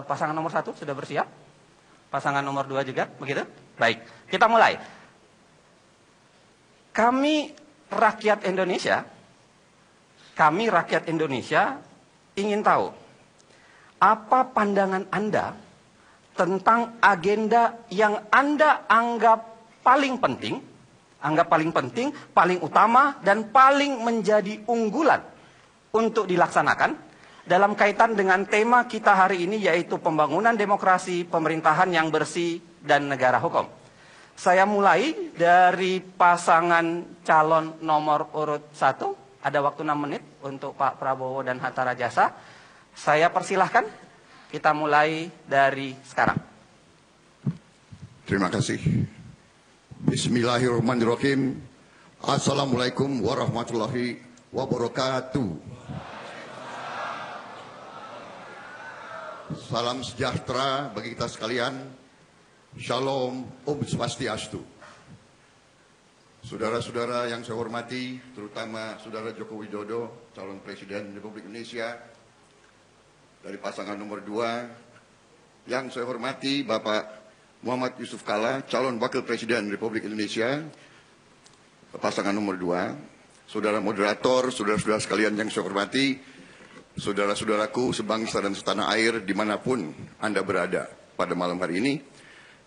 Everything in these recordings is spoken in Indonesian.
Pasangan nomor 1 sudah bersiap? Pasangan nomor 2 juga, begitu? Baik, kita mulai. Kami rakyat Indonesia ingin tahu, apa pandangan Anda tentang agenda yang Anda anggap paling penting, paling utama, dan paling menjadi unggulan untuk dilaksanakan dalam kaitan dengan tema kita hari ini, yaitu pembangunan demokrasi, pemerintahan yang bersih, dan negara hukum. Saya mulai dari pasangan calon nomor urut 1. Ada waktu 6 menit untuk Pak Prabowo dan Hatta Rajasa. Saya persilahkan, kita mulai dari sekarang. Terima kasih. Bismillahirrahmanirrahim. Assalamualaikum warahmatullahi wabarakatuh. Salam sejahtera bagi kita sekalian. Shalom, Om Swastiastu. Saudara-saudara yang saya hormati, terutama Saudara Joko Widodo, calon Presiden Republik Indonesia dari pasangan nomor 2. Yang saya hormati Bapak Muhammad Yusuf Kalla, calon Wakil Presiden Republik Indonesia, pasangan nomor 2. Saudara moderator, saudara-saudara sekalian yang saya hormati, saudara-saudaraku sebangsa dan setanah air dimanapun Anda berada pada malam hari ini.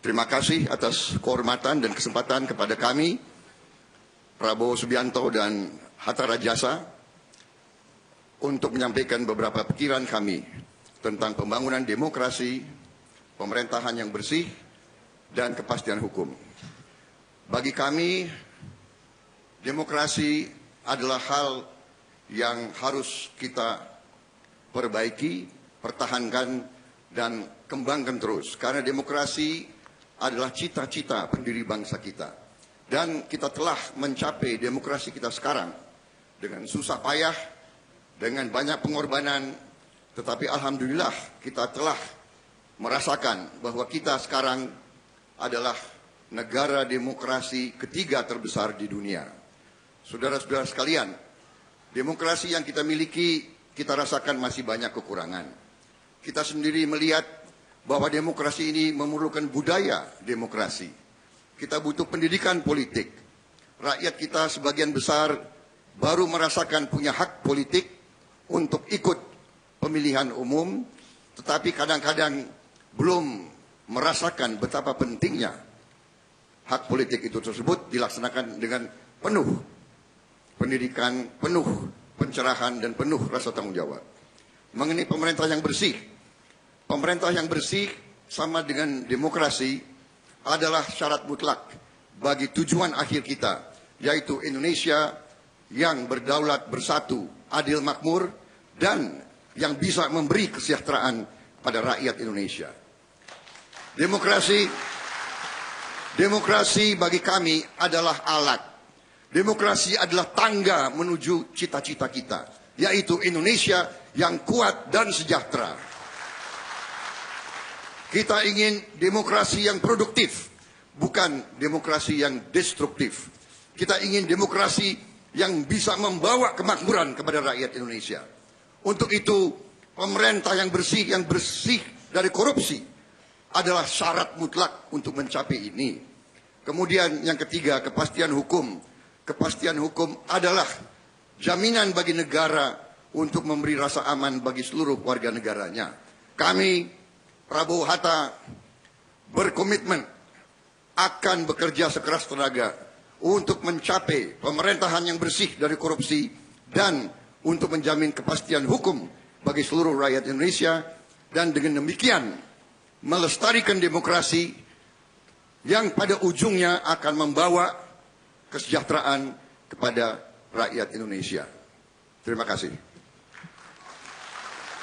Terima kasih atas kehormatan dan kesempatan kepada kami, Prabowo Subianto dan Hatta Rajasa, untuk menyampaikan beberapa pikiran kami tentang pembangunan demokrasi, pemerintahan yang bersih, dan kepastian hukum. Bagi kami, demokrasi adalah hal yang harus kita perbaiki, pertahankan, dan kembangkan terus. Karena demokrasi adalah cita-cita pendiri bangsa kita. Dan kita telah mencapai demokrasi kita sekarang dengan susah payah, dengan banyak pengorbanan. Tetapi alhamdulillah kita telah merasakan bahwa kita sekarang adalah negara demokrasi ketiga terbesar di dunia. Saudara-saudara sekalian, demokrasi yang kita miliki, kita rasakan masih banyak kekurangan. Kita sendiri melihat bahwa demokrasi ini memerlukan budaya demokrasi. Kita butuh pendidikan politik. Rakyat kita sebagian besar baru merasakan punya hak politik untuk ikut pemilihan umum, tetapi kadang-kadang belum merasakan betapa pentingnya hak politik itu tersebut dilaksanakan dengan penuh pendidikan, penuh pencerahan, dan penuh rasa tanggung jawab. Mengenai pemerintah yang bersih sama dengan demokrasi adalah syarat mutlak bagi tujuan akhir kita, yaitu Indonesia yang berdaulat, bersatu, adil, makmur, dan yang bisa memberi kesejahteraan pada rakyat Indonesia. Demokrasi bagi kami adalah alat. Demokrasi adalah tangga menuju cita-cita kita, yaitu Indonesia yang kuat dan sejahtera. Kita ingin demokrasi yang produktif, bukan demokrasi yang destruktif. Kita ingin demokrasi yang bisa membawa kemakmuran kepada rakyat Indonesia. Untuk itu, pemerintah yang bersih dari korupsi adalah syarat mutlak untuk mencapai ini. Kemudian yang ketiga, kepastian hukum. Kepastian hukum adalah jaminan bagi negara untuk memberi rasa aman bagi seluruh warga negaranya. Kami, Prabowo Hatta, berkomitmen akan bekerja sekeras tenaga untuk mencapai pemerintahan yang bersih dari korupsi dan untuk menjamin kepastian hukum bagi seluruh rakyat Indonesia, dan dengan demikian melestarikan demokrasi yang pada ujungnya akan membawa kesejahteraan kepada rakyat Indonesia. Terima kasih.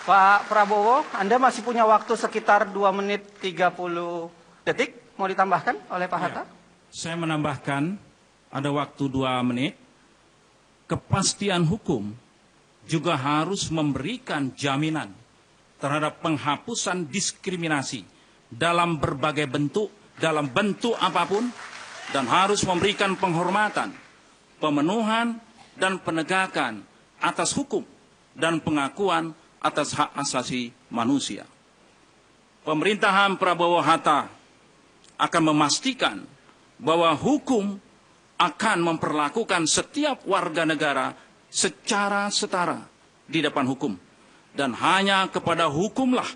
Pak Prabowo, Anda masih punya waktu sekitar 2 menit 30 detik. Mau ditambahkan oleh Pak Hatta? Ya, saya menambahkan ada waktu 2 menit. Kepastian hukum juga harus memberikan jaminan terhadap penghapusan diskriminasi dalam berbagai bentuk, dalam bentuk apapun, dan harus memberikan penghormatan, pemenuhan, dan penegakan atas hukum dan pengakuan atas hak asasi manusia. pemerintahan Prabowo Hatta akan memastikan bahwa hukum akan memperlakukan setiap warga negara secara setara di depan hukum. Dan hanya kepada hukumlah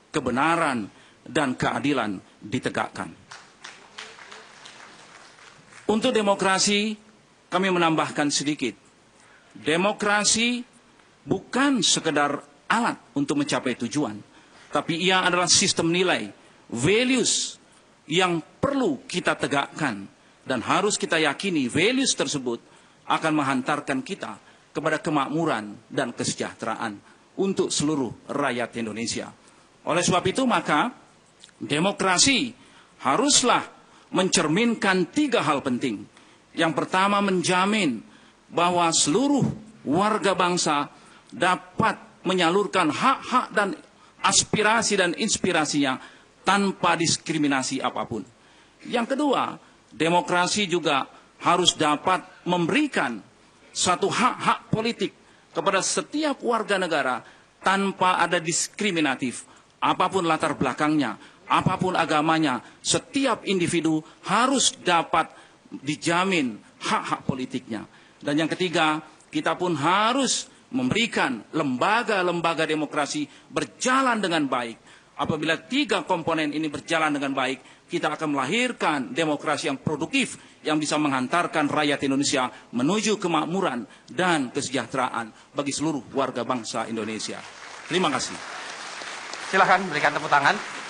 kebenaran dan keadilan ditegakkan. Untuk demokrasi, kami menambahkan sedikit. Demokrasi bukan sekedar alat untuk mencapai tujuan, tapi ia adalah sistem nilai, values yang perlu kita tegakkan. Dan harus kita yakini values tersebut akan menghantarkan kita kepada kemakmuran dan kesejahteraan untuk seluruh rakyat Indonesia. Oleh sebab itu maka demokrasi haruslah mencerminkan 3 hal penting. Yang pertama, menjamin bahwa seluruh warga bangsa dapat menyalurkan hak-hak dan aspirasi dan inspirasinya tanpa diskriminasi apapun. Yang kedua, demokrasi juga harus dapat memberikan satu hak-hak politik kepada setiap warga negara tanpa ada diskriminatif. Apapun latar belakangnya, apapun agamanya, setiap individu harus dapat dijamin hak-hak politiknya. Dan yang ketiga, kita pun harus memberikan lembaga-lembaga demokrasi berjalan dengan baik. Apabila 3 komponen ini berjalan dengan baik, kita akan melahirkan demokrasi yang produktif yang bisa menghantarkan rakyat Indonesia menuju kemakmuran dan kesejahteraan bagi seluruh warga bangsa Indonesia. Terima kasih. Silakan berikan tepuk tangan.